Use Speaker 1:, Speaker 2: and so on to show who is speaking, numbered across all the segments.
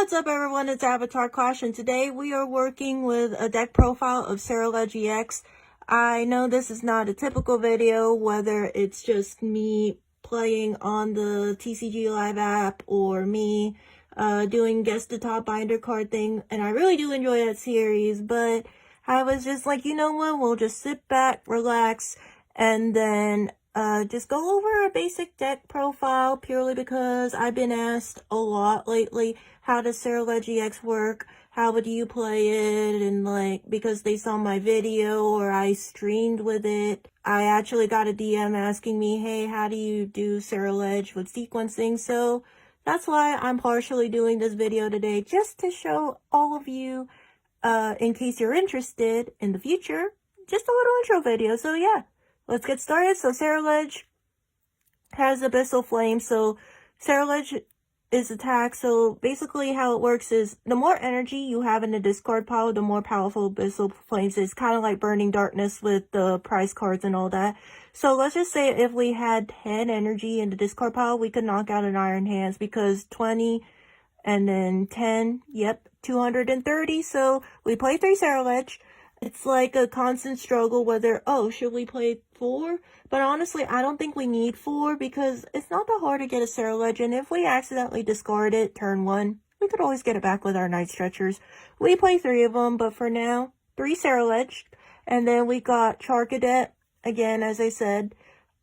Speaker 1: What's up everyone, it's Avatar Clash, and today we are working with a deck profile of Ceruledge Ex. I know this is not a typical video, whether it's just me playing on the TCG Live app or me doing guess the top binder card thing, and I really do enjoy that series, but I was just like, you know what, we'll just sit back, relax, and then just go over a basic deck profile purely because I've been asked a lot lately, how does Ceruledge Ex work? How would you play it? And like, because they saw my video or I streamed with it, I actually got a DM asking me, hey, how do you do Ceruledge with sequencing? So that's why I'm partially doing this video today, just to show all of you, in case you're interested in the future, just a little intro video. So yeah. Let's get started. So Ceruledge has Abyssal Flame. So Ceruledge is attack. So basically how it works is the more energy you have in the discard pile, the more powerful Abyssal Flames is. Kind of like Burning Darkness with the prize cards and all that. So let's just say if we had 10 energy in the discard pile, we could knock out an Iron Hands because 20 and then 10, yep, 230. So we play 3 Ceruledge. It's like a constant struggle whether, oh, should we play 4? But honestly, I don't think we need 4 because it's not that hard to get a Ceruledge, and if we accidentally discard it turn 1, we could always get it back with our Night Stretchers. We play 3 of them, but for now, 3 Ceruledge. And then we got Charcadet, again, as I said.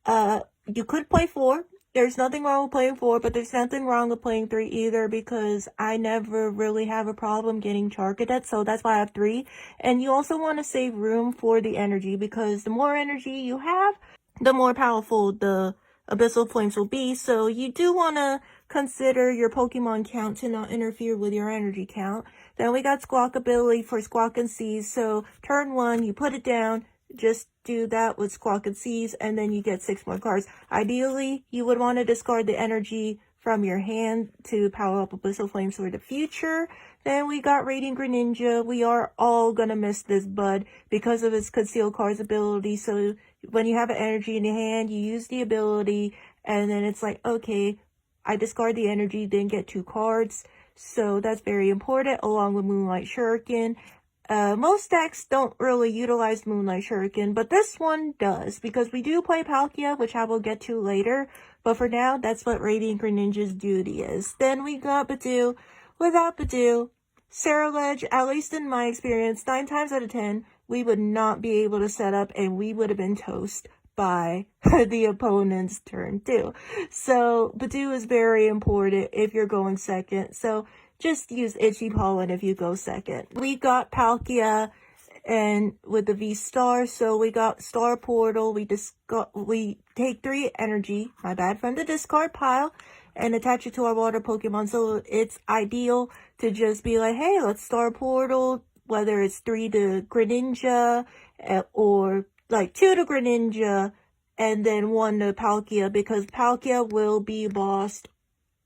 Speaker 1: You could play 4. There's nothing wrong with playing 4, but there's nothing wrong with playing 3 either because I never really have a problem getting Charcadet, so that's why I have 3. And you also want to save room for the energy because the more energy you have, the more powerful the Abyssal Flames will be. So you do want to consider your Pokemon count to not interfere with your energy count. Then we got Squawk ability for Squawk and Seize. So turn 1, you put it down. Just do that with Squawk and Seize, and then you get 6 more cards. Ideally, you would want to discard the energy from your hand to power up Abyssal Flames for the future. Then we got Radiant Greninja. We are all gonna miss this bud because of its Conceal Cards ability. So when you have an energy in your hand, you use the ability, and then it's like, okay, I discard the energy, then get 2 cards. So that's very important, along with Moonlight Shuriken. Most decks don't really utilize Moonlight Shuriken, but this one does, because we do play Palkia, which I will get to later, but for now, that's what Radiant Greninja's duty is. Then we got Badoo. Without Badoo, Ceruledge, at least in my experience, 9 times out of 10, we would not be able to set up, and we would have been toast by the opponent's turn too. So Badoo is very important if you're going second. So just use Itchy Pollen if you go second. We got Palkia and with the Vstar, so we got Star Portal. We take 3 energy, from the discard pile and attach it to our water Pokemon. So it's ideal to just be like, hey, let's Star Portal, whether it's 3 to Greninja or like 2 to Greninja and then 1 to Palkia, because Palkia will be bossed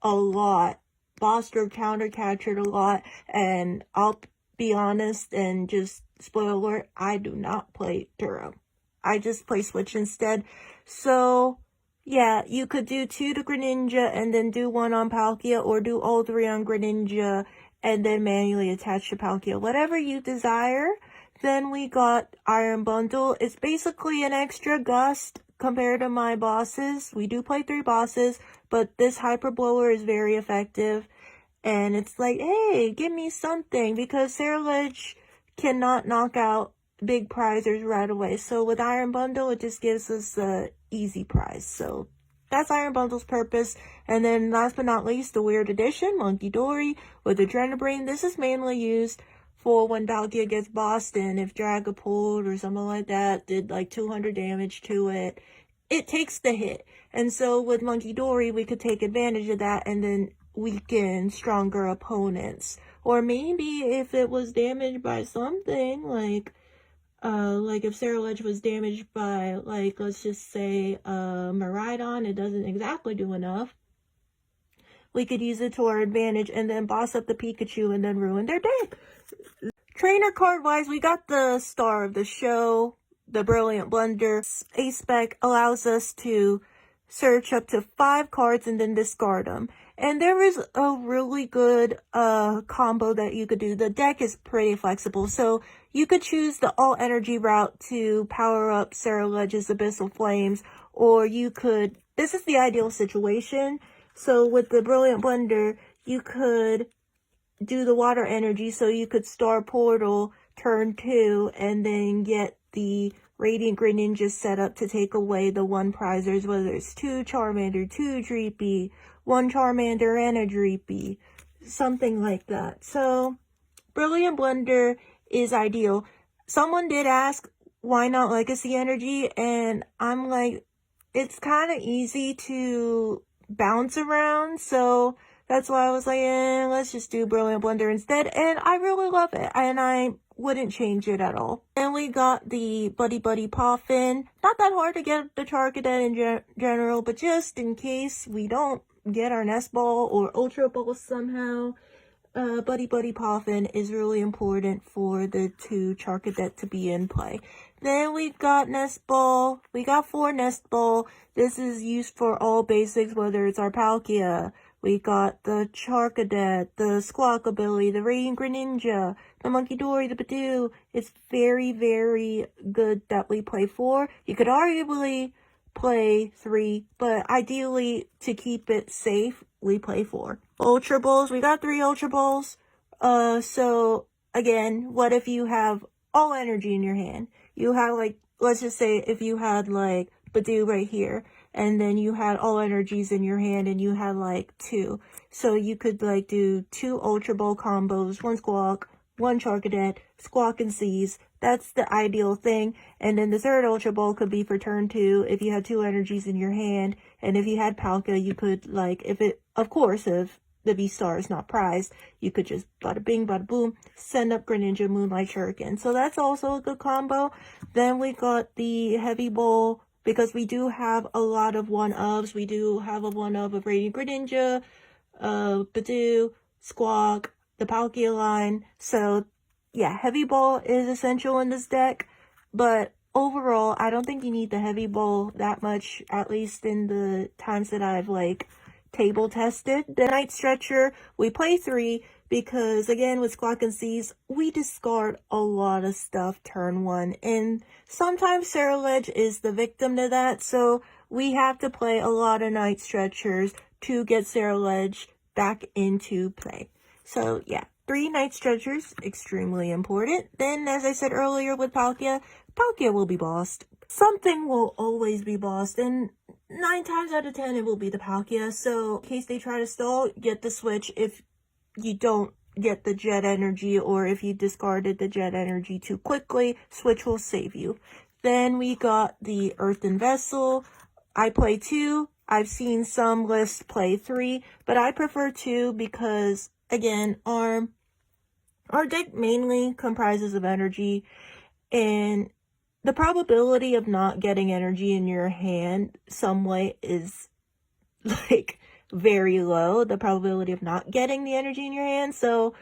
Speaker 1: a lot. Bossed or counter-captured a lot, and I'll be honest and just spoiler alert, I do not play Duro. I just play Switch instead. So yeah, you could do 2 to Greninja and then do 1 on Palkia, or do all 3 on Greninja and then manually attach to Palkia, whatever you desire. Then we got Iron Bundle. It's basically an extra gust compared to my bosses. We do play 3 bosses, but this Hyper Blower is very effective. And it's like, hey, give me something, because Ceruledge cannot knock out big prizers right away. So with Iron Bundle, it just gives us a easy prize. So that's Iron Bundle's purpose. And then last but not least, the Weird Edition, Monkey Dory with Adrenabrain. This is mainly used for when Palkia gets bossed, and if Dragapult or something like that did like 200 damage to it, it takes the hit. And so with Monkey Dory, we could take advantage of that and then weaken stronger opponents. Or maybe if it was damaged by something, like if Ceruledge was damaged by, like, let's just say Miraidon, it doesn't exactly do enough, we could use it to our advantage and then boss up the Pikachu and then ruin their day. Trainer card wise, we got the star of the show, the Brilliant Blunder. A spec allows us to search up to 5 cards and then discard them. And there is a really good combo that you could do. The deck is pretty flexible, so you could choose the all energy route to power up Ceruledge's Abyssal Flames, or you could, this is the ideal situation. So with the Brilliant Blender, you could do the water energy, so you could Star Portal turn 2 and then get the Radiant Greninja set up to take away the 1 prizers, whether it's 2 Charmander, 2 Dreepy, 1 Charmander and a Dreepy, something like that. So Brilliant Blender is ideal. Someone did ask, why not Legacy Energy? And I'm like, it's kind of easy to bounce around, so that's why I was like, let's just do Brilliant Blender instead. And I really love it, and I wouldn't change it at all. Then we got the Buddy Buddy Poffin. Not that hard to get the Charcadet in general, but just in case we don't get our Nest Ball or Ultra Ball somehow, Buddy Buddy Poffin is really important for the 2 Charcadet to be in play. Then we got Nest Ball. We got 4 Nest Ball. This is used for all basics, whether it's our Palkia. We got the Charcadet, the Squawkabilly, the Radiant Greninja, the Monkey Dory, the Badoo. It's very, very good that we play 4. You could arguably play 3, but ideally, to keep it safe, we play 4. Ultra Balls, we got 3 Ultra Balls. So again, what if you have all energy in your hand? You have, like, let's just say if you had like Badoo right here, and then you had all energies in your hand and you had like 2. So you could like do 2 Ultra Ball combos, 1 Squawk, 1 Charcadet, Squawk and Seize. That's the ideal thing. And then the 3rd Ultra Ball could be for turn 2 if you had 2 energies in your hand. And if you had Palkia, you could like, if the Vstar is not prized, you could just bada bing, bada boom, send up Greninja, Moonlight Shuriken. So that's also a good combo. Then we got the Heavy Ball, because we do have a lot of 1-ofs. We do have a 1-of Radiant Greninja, Badoo, Squawk, the Palkia line. So yeah, Heavy Ball is essential in this deck. But overall, I don't think you need the Heavy Ball that much, at least in the times that I've like table tested. The Night Stretcher, we play 3 because, again, with Squawk and Seize, we discard a lot of stuff turn 1, and sometimes Ceruledge is the victim to that, so we have to play a lot of Night Stretchers to get Ceruledge back into play. So yeah, 3 Night Stretchers, extremely important. Then, as I said earlier with Palkia, Palkia will be bossed. Something will always be bossed, and 9 times out of 10 it will be the Palkia. So in case they try to stall, get the switch if you don't get the Jet Energy, or if you discarded the Jet Energy too quickly, switch will save you. Then we got the Earthen Vessel. I play 2. I've seen some lists play 3, but I prefer 2 because, again, our deck mainly comprises of energy, and the probability of not getting energy in your hand some way is like very low. The probability of not getting the energy in your hand. So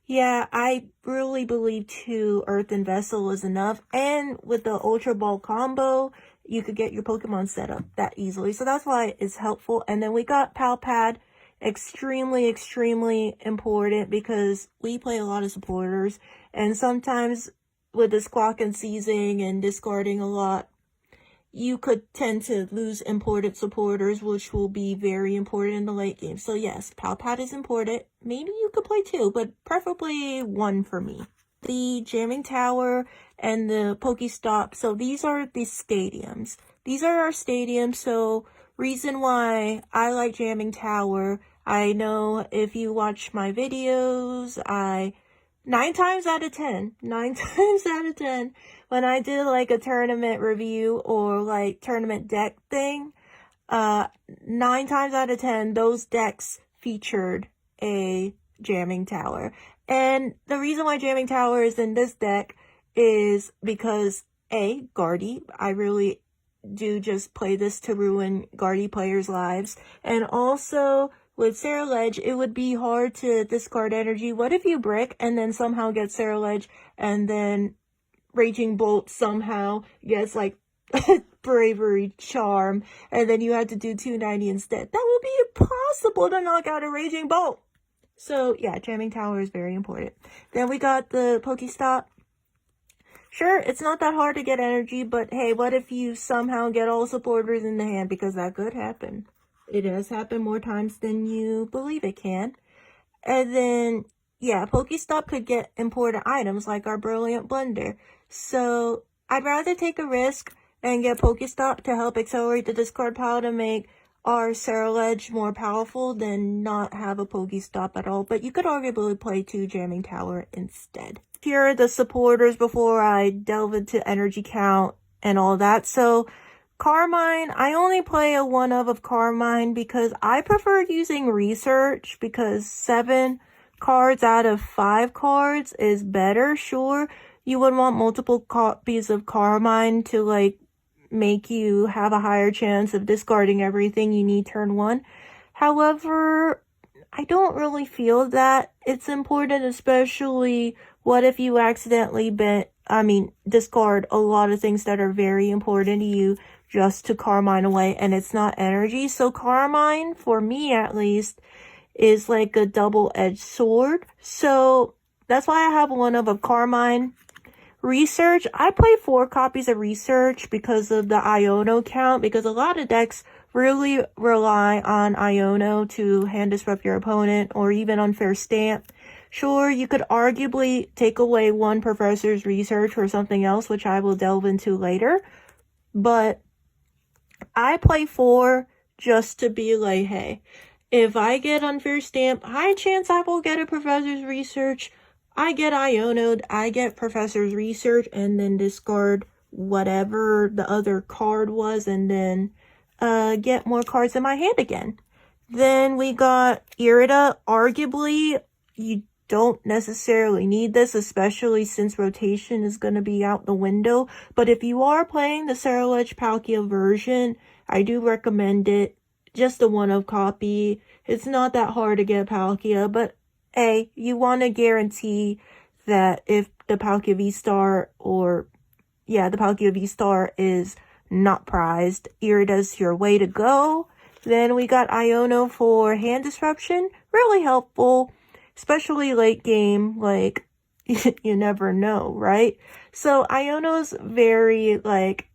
Speaker 1: yeah, I really believe 2 Earthen Vessel is enough. And with the Ultra Ball combo, you could get your Pokemon set up that easily. So that's why it's helpful. And then we got Palpad. Extremely, extremely important because we play a lot of supporters. And sometimes with the Squawk and Seizing and discarding a lot, you could tend to lose important supporters, which will be very important in the late game. So yes, Palpad is important. Maybe you could play 2, but preferably 1 for me. The Jamming Tower and the Pokestop. So these are the stadiums. These are our stadiums. So reason why I like Jamming Tower, I know if you watch my videos, 9 times out of 10, when I did like a tournament review or like tournament deck thing, 9 times out of 10, those decks featured a Jamming Tower. And the reason why Jamming Tower is in this deck is because Guardy, I really do just play this to ruin Guardy players' lives. And also, with Ceruledge, it would be hard to discard energy. What if you brick and then somehow get Ceruledge and then Raging Bolt somehow gets like Bravery Charm, and then you had to do 290 instead. That would be impossible to knock out a Raging Bolt. So yeah, Jamming Tower is very important. Then we got the Pokestop. Sure, it's not that hard to get energy, but hey, what if you somehow get all supporters in the hand? Because that could happen. It has happened more times than you believe it can. And then, yeah, Pokestop could get important items like our Brilliant Blender. So I'd rather take a risk and get Pokestop to help accelerate the discard pile to make our Ceruledge more powerful than not have a Pokestop at all. But you could arguably play 2 Jamming Tower instead. Here are the supporters before I delve into energy count and all that. So Carmine, I only play a 1-of Carmine because I prefer using research, because 7 cards out of 5 cards is better. Sure, you would want multiple copies of Carmine to like make you have a higher chance of discarding everything you need turn 1. However, I don't really feel that it's important, especially what if you accidentally discard a lot of things that are very important to you just to Carmine away, and it's not energy. So Carmine, for me at least, is like a double-edged sword. So that's why I have 1-of Carmine. Research, I play 4 copies of Research because of the Iono count, because a lot of decks really rely on Iono to hand disrupt your opponent, or even Unfair Stamp. Sure, you could arguably take away 1 Professor's Research for something else, which I will delve into later, but I play 4 just to be like, hey, if I get Unfair Stamp, high chance I will get a Professor's Research. I get Iono'd, I get Professor's Research, and then discard whatever the other card was, and then get more cards in my hand again. Then we got Irida. Arguably, you don't necessarily need this, especially since rotation is going to be out the window. But if you are playing the Ceruledge Palkia version, I do recommend it. Just a 1-of copy. It's not that hard to get Palkia, but hey, you want to guarantee that if the Palkia Vstar the Palkia Vstar is not prized, Irida's your way to go. Then we got Iono for hand disruption. Really helpful, especially late game, like, you never know, right? So Iono's very, like,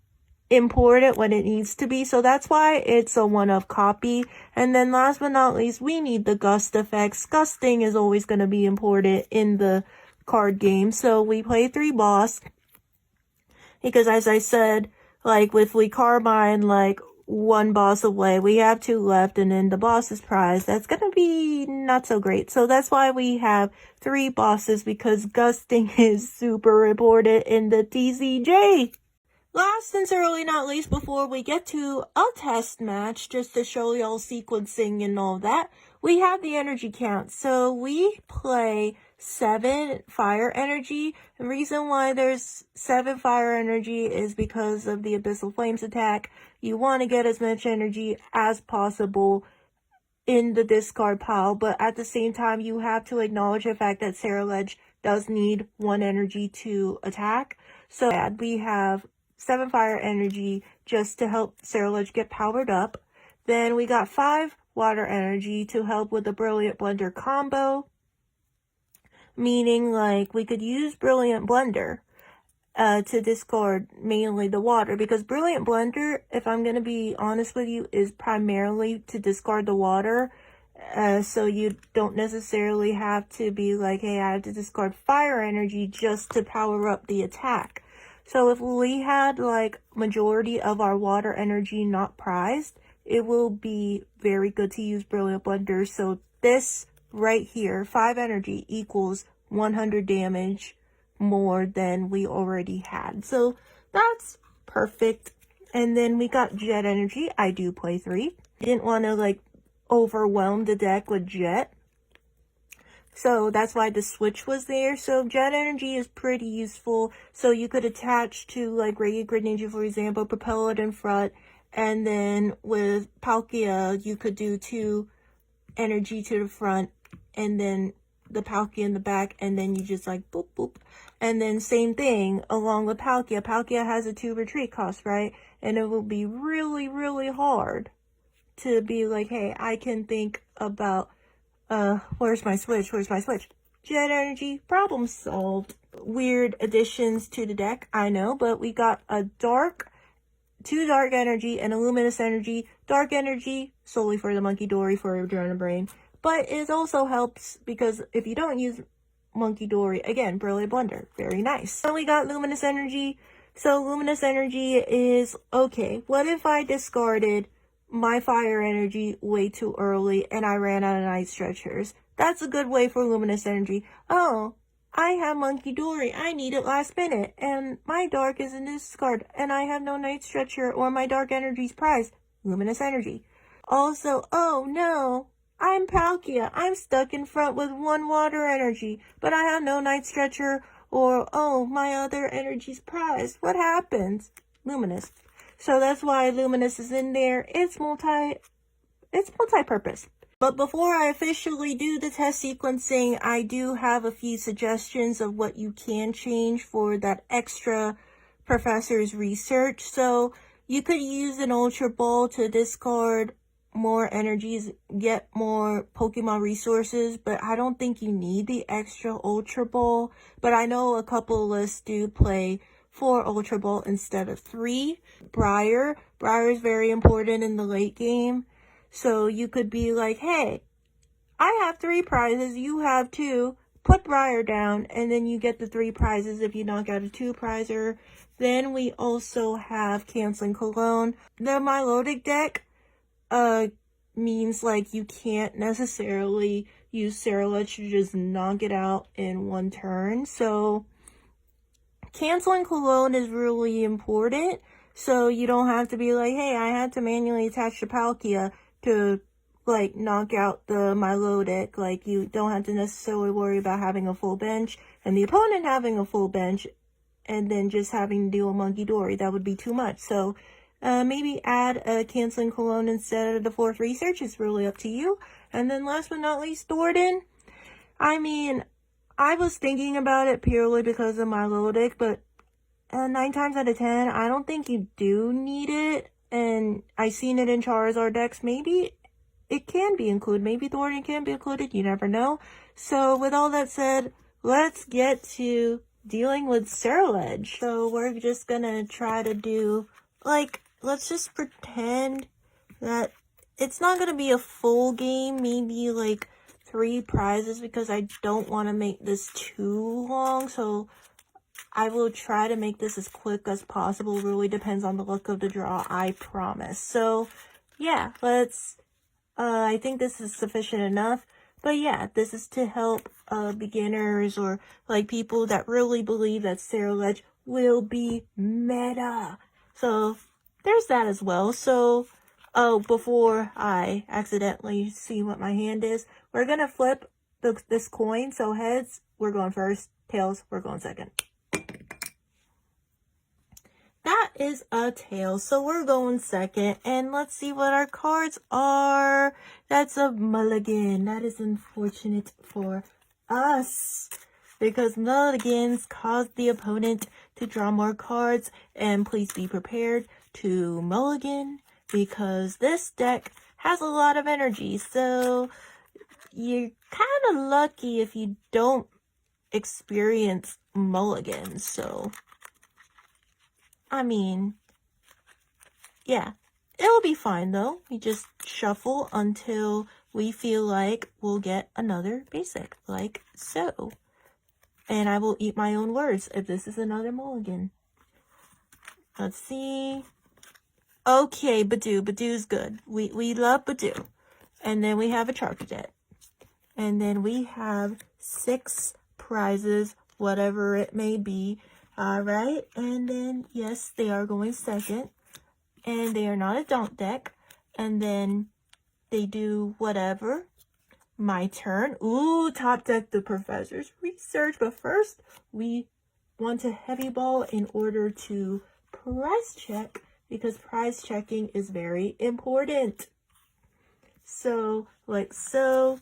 Speaker 1: important when it needs to be, so that's why it's a 1-of copy. And then last but not least, we need the gust effects. Gusting is always going to be important in the card game, so we play 3 boss, because as I said, like with Carmine, like 1 boss away, we have 2 left, and then the boss is prized. That's gonna be not so great. So that's why we have 3 bosses, because gusting is super important in the TCG. Last and certainly not least, before we get to a test match, just to show y'all sequencing and all that, we have the energy count. So we play 7 fire energy. The reason why there's 7 fire energy is because of the Abyssal Flames attack. You want to get as much energy as possible in the discard pile, but at the same time, you have to acknowledge the fact that Ceruledge does need 1 energy to attack. So we have 7 fire energy just to help Ceruledge get powered up. Then we got 5 water energy to help with the Brilliant Blender combo. Meaning, like, we could use Brilliant Blender to discard mainly the water. Because Brilliant Blender, if I'm going to be honest with you, is primarily to discard the water. So you don't necessarily have to be like, hey, I have to discard fire energy just to power up the attack. So if we had, like, majority of our water energy not prized, it will be very good to use Brilliant Blender. So this right here, 5 energy equals 100 damage more than we already had. So that's perfect. And then we got Jet energy. I do play 3. Didn't want to, like, overwhelm the deck with Jet. So that's why the switch was there. So Jet energy is pretty useful. So you could attach to, like, Radiant Greninja, for example, propel it in front. And then with Palkia, you could do 2 energy to the front. And then the Palkia in the back, and then you just like boop boop. And then same thing along with Palkia. Palkia has a 2 retreat cost, right? And it will be really, really hard to be like, hey, I can think about, where's my switch? Where's my switch? Jet energy, problem solved. Weird additions to the deck, I know, but we got a two dark energy and a luminous energy. Dark energy solely for the Monkey Dory for Adrenaline Brain, but it also helps because if you don't use Monkey Dory, again, Brilliant Blunder, very nice. So we got luminous energy. So luminous energy is, okay, what if I discarded my fire energy way too early and I ran out of night stretchers? That's a good way for luminous energy. Oh, I have Monkey Dory. I need it last minute. And my dark is in discard. And I have no night stretcher or my dark energy's prize. Luminous energy. Also, oh no, I'm Palkia. I'm stuck in front with 1 water energy. But I have no night stretcher or, oh, my other energy's prize. What happens? Luminous. So that's why luminous is in there. It's multi-purpose. But before I officially do the test sequencing, I do have a few suggestions of what you can change for that extra professor's research. So you could use an Ultra Ball to discard more energies, get more Pokemon resources, but I don't think you need the extra Ultra Ball. But I know a couple lists do play 4 Ultra Ball instead of 3. Briar is very important in the late game. So you could be like, hey, I have 3 prizes, you have 2, put Briar down, and then you get the 3 prizes if you knock out a 2 prizer. Then we also have Canceling Cologne. The Milotic deck means like you can't necessarily use Ceruledge to just knock it out in 1 turn. So Canceling Cologne is really important. So you don't have to be like, hey, I had to manually attach the Palkia to like knock out the Milotic. Like you don't have to necessarily worry about having a full bench and the opponent having a full bench and then just having to deal with Monkey Dory. That would be too much. So maybe add a Canceling Cologne instead of the 4th research. It's really up to you. And then last but not least, Thornton. I mean, I was thinking about it purely because of Milotic, but 9 times out of 10, I don't think you do need it. And I've seen it in Charizard decks. Maybe it can be included. Maybe Thornton can be included. You never know. So with all that said, let's get to dealing with Ceruledge. So we're just gonna try to do, like, let's just pretend that it's not gonna be a full game. Maybe like 3 prizes because I don't want to make this too long. So I will try to make this as quick as possible. Really depends on the luck of the draw, I promise. So, yeah, let's, I think this is sufficient enough. But yeah, this is to help beginners or like people that really believe that Ceruledge will be meta. So, there's that as well. So, before I accidentally see what my hand is, we're going to flip this coin. So, heads, we're going first. Tails, we're going second. That is a tail, so we're going second, and let's see what our cards are. That's a mulligan. That is unfortunate for us, because mulligans cause the opponent to draw more cards, and please be prepared to mulligan, because this deck has a lot of energy, so you're kind of lucky if you don't experience mulligans, so I mean, yeah, it'll be fine though. We just shuffle until we feel like we'll get another basic, like so. And I will eat my own words if this is another mulligan. Let's see. Okay, Badoo. Badoo's good. We love Badoo. And then we have a Charcadet. And then we have 6 prizes, whatever it may be. Alright, and then, yes, they are going second, and they are not a dump deck, and then they do whatever. My turn. Ooh, top deck the professor's research, but first, we want to heavy ball in order to prize check, because prize checking is very important. So, like so.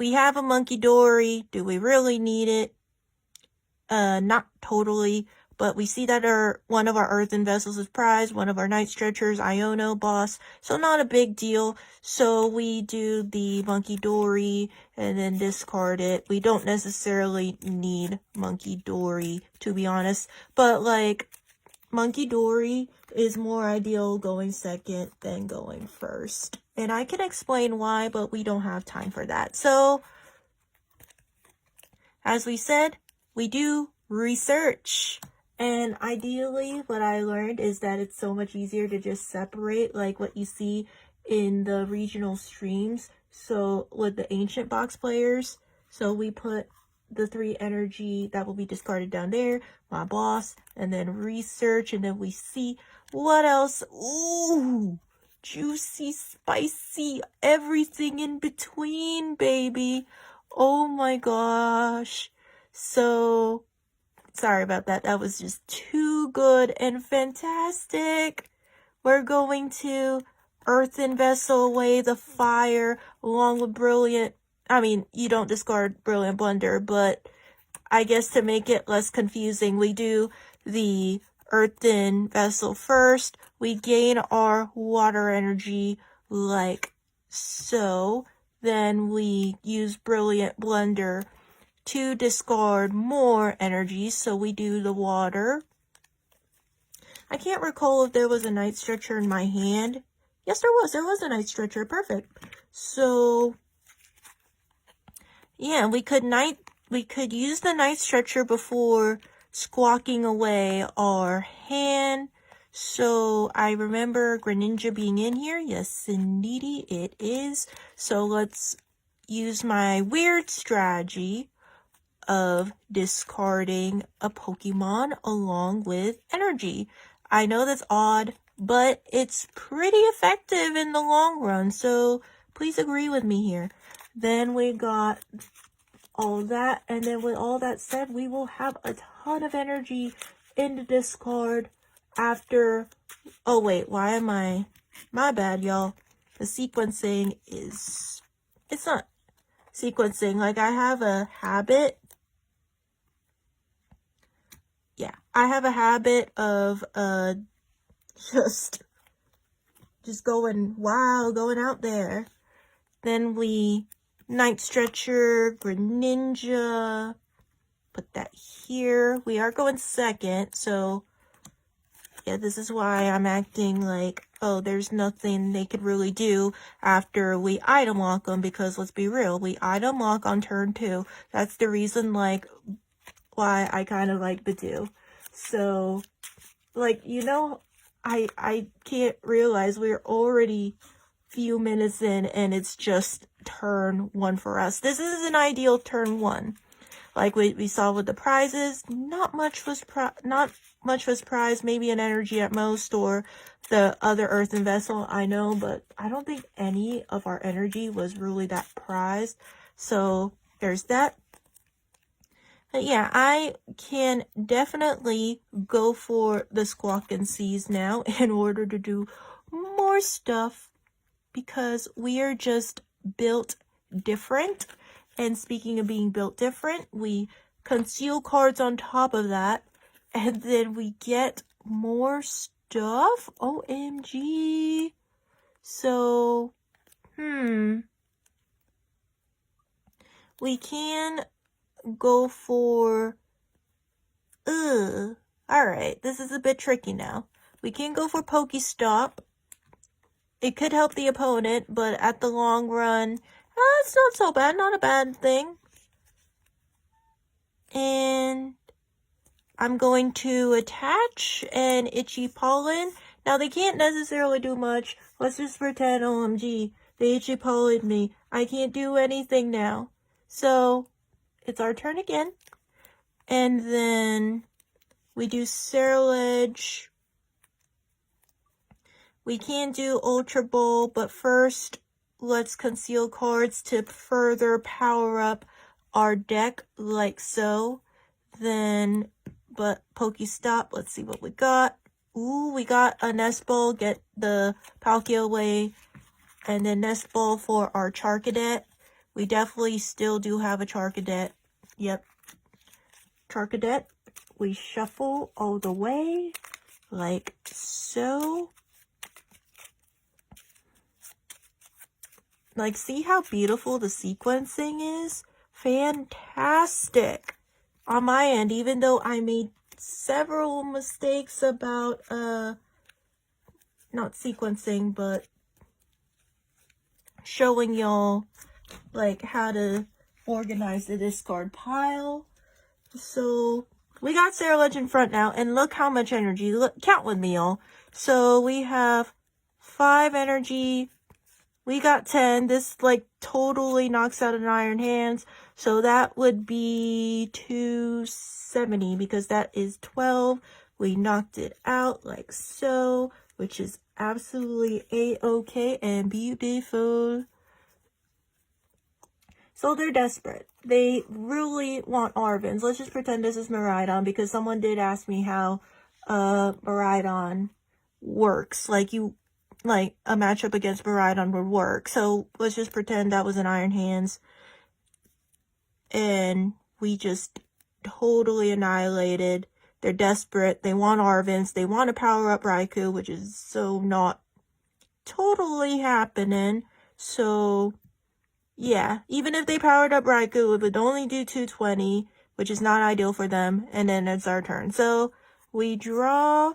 Speaker 1: we have a Monkey Dory. Do we really need it? Not totally. But we see that one of our earthen vessels is prized, one of our night stretchers, Iono boss, so not a big deal. So we do the Monkey Dory and then discard it. We don't necessarily need Monkey Dory, to be honest, but like Monkey Dory is more ideal going second than going first. And I can explain why, but we don't have time for that. So, as we said, we do research. And ideally, what I learned is that it's so much easier to just separate, like what you see in the regional streams. So with the ancient box players, so we put the 3 energy that will be discarded down there, my boss, and then research, and then we see what else. Ooh, juicy, spicy, everything in between, baby. Oh my gosh. So sorry about that. That was just too good and fantastic. We're going to Earthen Vessel away the fire along with Brilliant. I mean, you don't discard Brilliant Blunder, but I guess to make it less confusing, we do the Earthen Vessel first. We gain our water energy like so. Then we use Brilliant Blunder to discard more energy, so we do the water. I can't recall if there was a night stretcher in my hand. Yes, there was a night stretcher. Perfect. So yeah, we could use the night stretcher before squawking away our hand. So I remember Greninja being in here. Yes, indeedy it is. So let's use my weird strategy of discarding a Pokemon along with energy. I know that's odd, but it's pretty effective in the long run, so please agree with me here. Then we got all that, and then with all that said, we will have a ton of energy in the discard after. Oh wait, why am I? My bad, y'all. The sequencing is, it's not sequencing. Like, I have a habit. Yeah, I have a habit of just going wild, going out there. Then we Night Stretcher, Greninja, put that here. We are going second, so yeah, this is why I'm acting like, oh, there's nothing they could really do after we item lock them, because let's be real, we item lock on turn 2. That's the reason, like, why I kind of like Badoo. So, like, you know, I can't realize we're already few minutes in and it's just turn 1 for us. This is an ideal turn 1. Like we saw with the prizes, not much was prized, maybe an energy at most, or the other earthen vessel, I know, but I don't think any of our energy was really that prized. So there's that. But yeah, I can definitely go for the Squawk and Seize now in order to do more stuff, because we are just built different. And speaking of being built different, we conceal cards on top of that, and then we get more stuff. OMG. So, we can go for, alright, this is a bit tricky now. We can go for Pokestop. It could help the opponent, but at the long run, it's not so bad, not a bad thing. And I'm going to attach an Itchy Pollen. Now, they can't necessarily do much. Let's just pretend, OMG, they Itchy Pollened me. I can't do anything now. So, it's our turn again. And then we do Ceruledge. We can do Ultra Ball, but first, let's conceal cards to further power up our deck, like so. Then, but Pokestop, let's see what we got. Ooh, we got a Nest Ball, get the Palkia away, and then Nest Ball for our Charcadet. we definitely still do have a Charcadet. Yep. Charcadet. We shuffle all the way, like so. Like, see how beautiful the sequencing is? Fantastic. On my end, even though I made several mistakes about, not sequencing, but showing y'all, like, how to organize the discard pile. So, we got Ceruledge in front now, and look how much energy. Look, count with me, y'all. So, we have 5 energy. We got 10. This, like, totally knocks out an Iron Hands. So, that would be 270, because that is 12. We knocked it out like so, which is absolutely a-okay and beautiful. So they're desperate. They really want Arvins. Let's just pretend this is Miraidon, because someone did ask me how Miraidon works. Like a matchup against Miraidon would work. So let's just pretend that was an Iron Hands. And we just totally annihilated. They're desperate. They want Arvins. They want to power up Raikou, which is so not totally happening. So, yeah. Even if they powered up Raikou, it would only do 220, which is not ideal for them. And then it's our turn. So, we draw.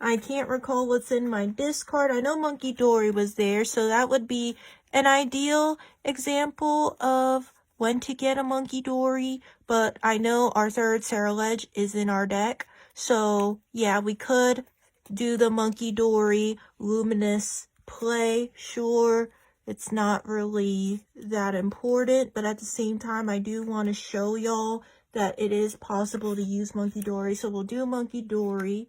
Speaker 1: I can't recall what's in my discard. I know Monkey Dory was there, so that would be an ideal example of when to get a Monkey Dory, but I know our third Ceruledge is in our deck, so yeah, we could do the Monkey Dory Luminous play. Sure, it's not really that important, but at the same time, I do want to show y'all that it is possible to use Monkey Dory, so we'll do Monkey Dory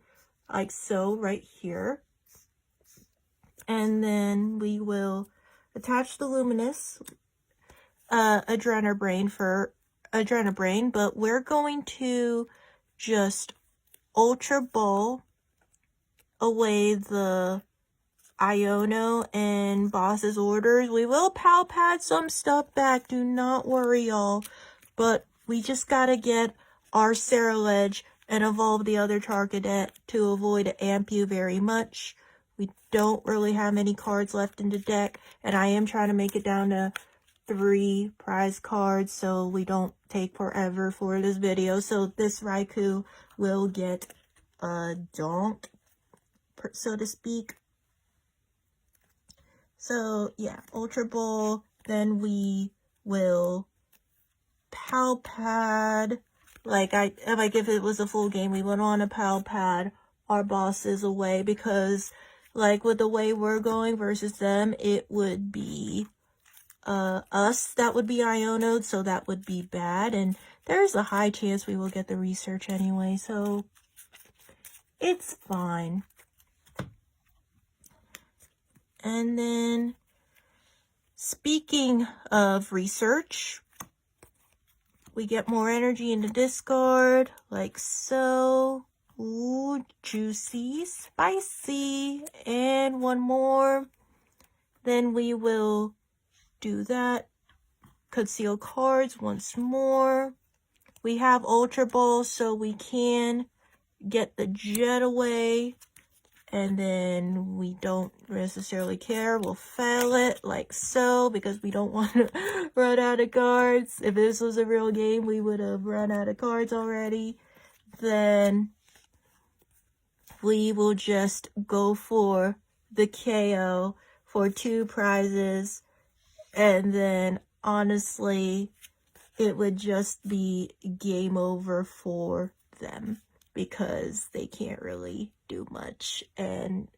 Speaker 1: like so right here, and then we will attach the Luminous Adrenabrain for Adrenabrain, but we're going to just Ultra Ball away the Iono and Boss's orders. We will Pal Pad some stuff back, do not worry y'all, but we just gotta get our Ceruledge and evolve the other Charcadet to avoid Ampu very much. We don't really have many cards left in the deck, and I am trying to make it down to 3 prize cards so we don't take forever for this video. So this Raikou will get a donk, so to speak. So yeah, Ultra Ball, then we will Pal Pad. Like, if it was a full game, we would want to Pal Pad our bosses away, because, like, with the way we're going versus them, it would be us that would be Iono'd, so that would be bad, and there's a high chance we will get the research anyway, so it's fine. And then, speaking of research, we get more energy in the discard, like so. Ooh, juicy, spicy. And one more. Then we will do that. Conceal cards once more. We have Ultra Ball, so we can get the Jet away. And then we don't necessarily care. We'll fail it like so, because we don't want to run out of cards. If this was a real game, we would have run out of cards already. Then we will just go for the KO for 2 prizes. And then, honestly, it would just be game over for them, because they can't really do much. And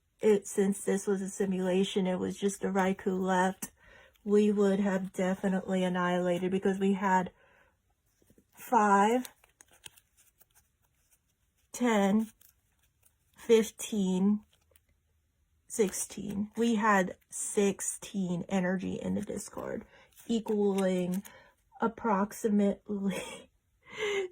Speaker 1: since this was a simulation, it was just a Raikou left, we would have definitely annihilated, because we had 5, 10, 15, 16. We had 16 energy in the discard, equaling approximately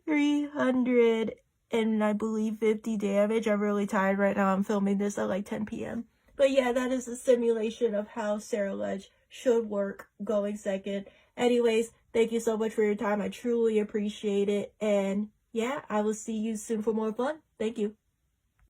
Speaker 1: 300 and I believe 50 damage. I'm really tired right now. I'm filming this at like 10 p.m. But yeah, that is a simulation of how Ceruledge should work going second. Anyways, thank you so much for your time. I truly appreciate it. And yeah, I will see you soon for more fun. Thank you.